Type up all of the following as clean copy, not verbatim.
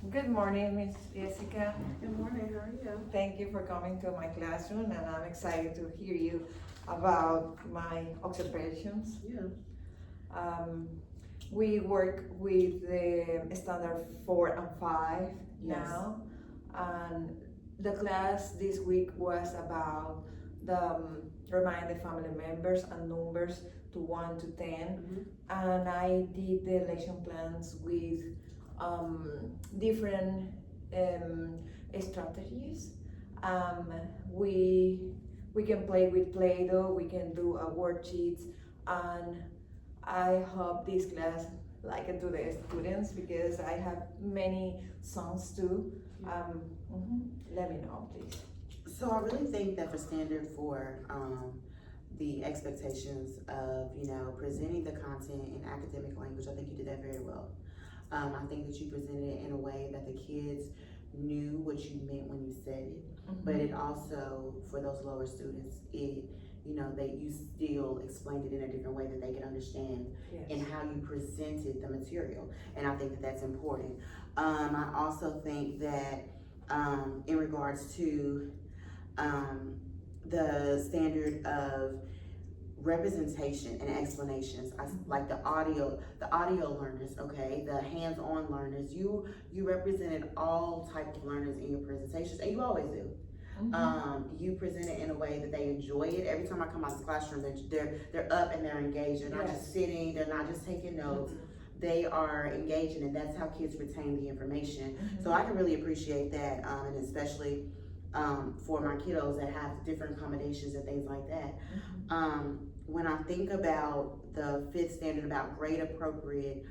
Good morning, Miss Jessica. Good morning, how are you? Thank you for coming to my classroom, and I'm excited to hear you about my observations. Yeah. Um, we work with the standard 4 and 5 Yes. now, and the class this week was about the remind the family members and numbers to 1 to 10, and I did the lesson plans with different um, strategies. Um, we we can play with Play-Doh. We can do a worksheets, and I hope this class like it to the students because I have many songs too. Let me know, please. So I really think that for standard four, the expectations of, presenting the content in academic language, I think you did that very well. I think that you presented it in a way that the kids knew what you meant when you said it, but it also, for those lower students, that you still explained it in a different way that they can understand and how you presented the material. And I think that that's important. I also think that in regards to the standard of representation and explanations, like the audio learners, okay, the hands-on learners, you represented all types of learners in your presentations, and you always do. You present it in a way that they enjoy it. Every time I come out of the classroom, they're up and they're engaged. They're not just sitting, they're not just taking notes. They are engaging, and that's how kids retain the information. So I can really appreciate that, and especially for my kiddos that have different accommodations and things like that. When I think about the fifth standard about grade appropriate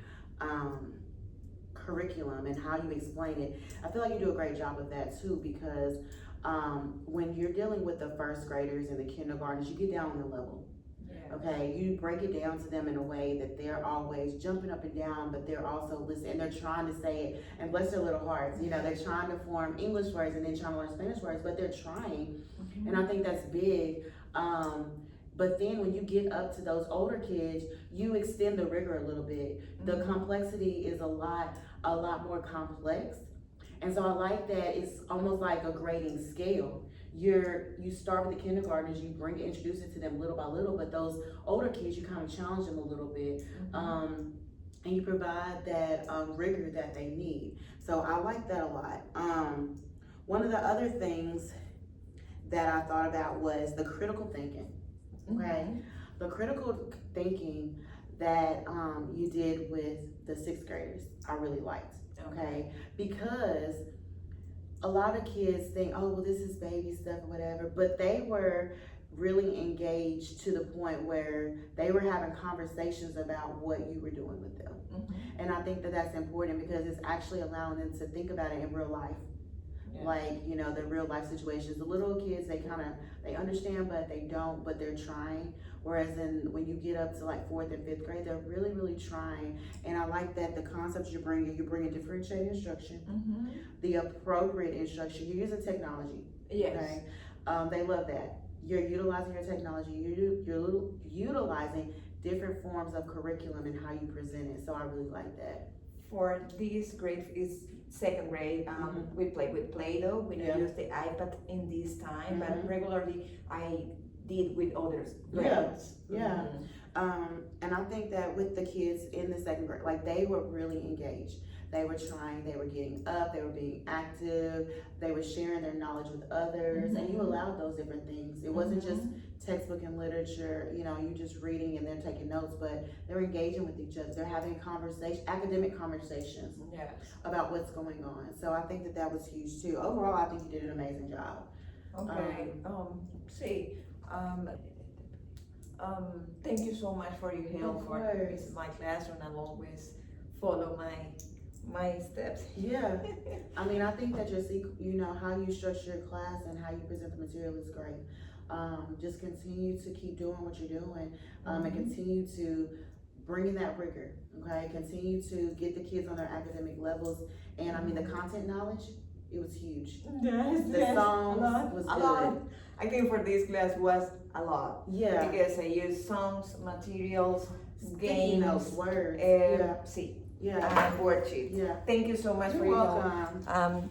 curriculum and how you explain it, I feel like you do a great job of that too, because when you're dealing with the first graders and the kindergartners, you get down on the level. Okay, you break it down to them in a way that they're always jumping up and down, but they're also listening, and they're trying to say it, and bless their little hearts, they're trying to form English words and then trying to learn Spanish words, but they're trying, and I think that's big. But then when you get up to those older kids, you extend the rigor a little bit. The complexity is a lot more complex, and so I like that it's almost like a grading scale. You start with the kindergartners, you introduce it to them little by little, but those older kids, you kind of challenge them a little bit, and you provide that rigor that they need. So I like that a lot. One of the other things that I thought about was the critical thinking, okay? The critical thinking that you did with the sixth graders, I really liked, okay? Because a lot of kids think, oh, well, this is baby stuff or whatever, but they were really engaged to the point where they were having conversations about what you were doing with them. And I think that that's important because it's actually allowing them to think about it in real life. Like, the real life situations. The little kids, they understand, but they don't, but they're trying. Whereas when you get up to like 4th and 5th grade, they're really, really trying. And I like that the concepts you're bringing differentiated instruction, the appropriate instruction. You're using technology. Okay? They love that. You're utilizing your technology. You're utilizing different forms of curriculum and how you present it. So I really like that. For this grade is second grade, we play with Play-Doh. We don't use the iPad in this time, but regularly I did with other grades. And I think that with the kids in the second grade, like they were really engaged. They were trying, they were getting up, they were being active, they were sharing their knowledge with others, and you allowed those different things. It wasn't just textbook and literature, you just reading and they're taking notes, but they're engaging with each other. They're having academic conversations about what's going on. So I think that was huge too. Overall, I think you did an amazing job. Okay, thank you so much for your help for my classroom, and always follow my steps. I mean, I think that how you structure your class and how you present the material is great. Just continue to keep doing what you're doing, and continue to bring in that rigor, okay? Continue to get the kids on their academic levels, and I mean, the content knowledge, it was huge. The songs was good. Lot. I think for this class was a lot. Because I used songs, materials, games, words. Yeah. and worksheets. Yeah. Thank you so much You're for your help. welcome.